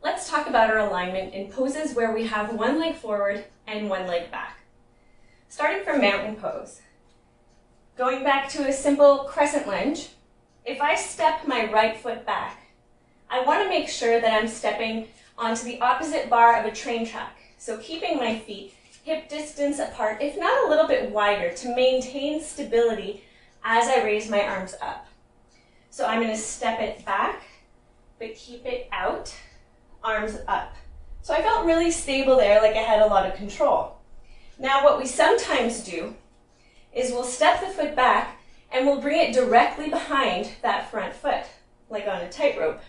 Let's talk about our alignment in poses where we have one leg forward and one leg back. Starting from mountain pose. Going back to a simple crescent lunge, if I step my right foot back, I want to make sure that I'm stepping onto the opposite bar of a train track. So keeping my feet hip distance apart, if not a little bit wider, to maintain stability as I raise my arms up. So I'm going to step it back, but keep it out, arms up. So I felt really stable there, like I had a lot of control. Now what we sometimes do is we'll step the foot back and we'll bring it directly behind that front foot, like on a tightrope.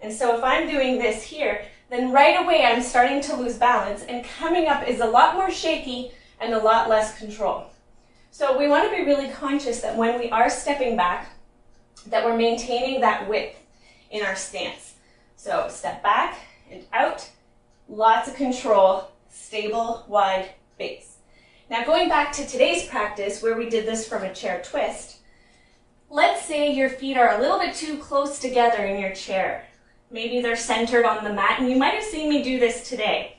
And so if I'm doing this here, then right away I'm starting to lose balance, and coming up is a lot more shaky and a lot less control. So we want to be really conscious that when we are stepping back, that we're maintaining that width in our stance. So step back and out, lots of control, stable, wide base. Now going back to today's practice where we did this from a chair twist, let's say your feet are a little bit too close together in your chair. Maybe they're centered on the mat, and you might have seen me do this today.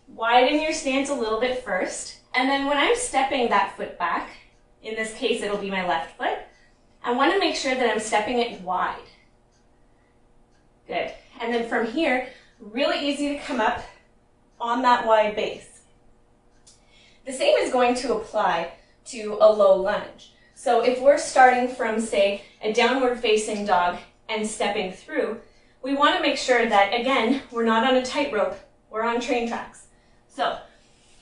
Widen your stance a little bit first, and then when I'm stepping that foot back, in this case it'll be my left foot, I want to make sure that I'm stepping it wide. Good. And then from here, really easy to come up on that wide base. The same is going to apply to a low lunge. So if we're starting from, say, a downward facing dog and stepping through, we want to make sure that, again, we're not on a tightrope, we're on train tracks. So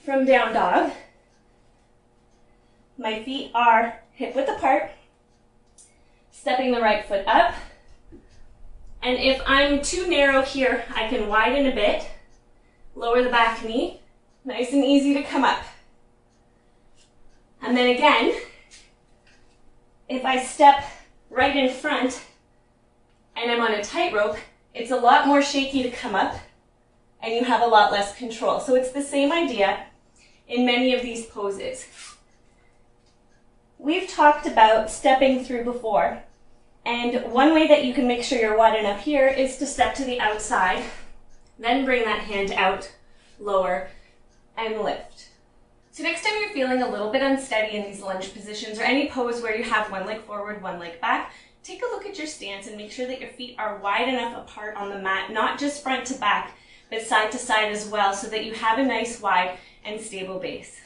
from down dog, my feet are hip width apart, stepping the right foot up. And if I'm too narrow here, I can widen a bit, lower the back knee, nice and easy to come up. And then again, if I step right in front and I'm on a tightrope, it's a lot more shaky to come up and you have a lot less control. So it's the same idea in many of these poses. We've talked about stepping through before, and one way that you can make sure you're wide enough here is to step to the outside, then bring that hand out, lower, and lift. So next time you're feeling a little bit unsteady in these lunge positions or any pose where you have one leg forward, one leg back, take a look at your stance and make sure that your feet are wide enough apart on the mat, not just front to back, but side to side as well, so that you have a nice wide and stable base.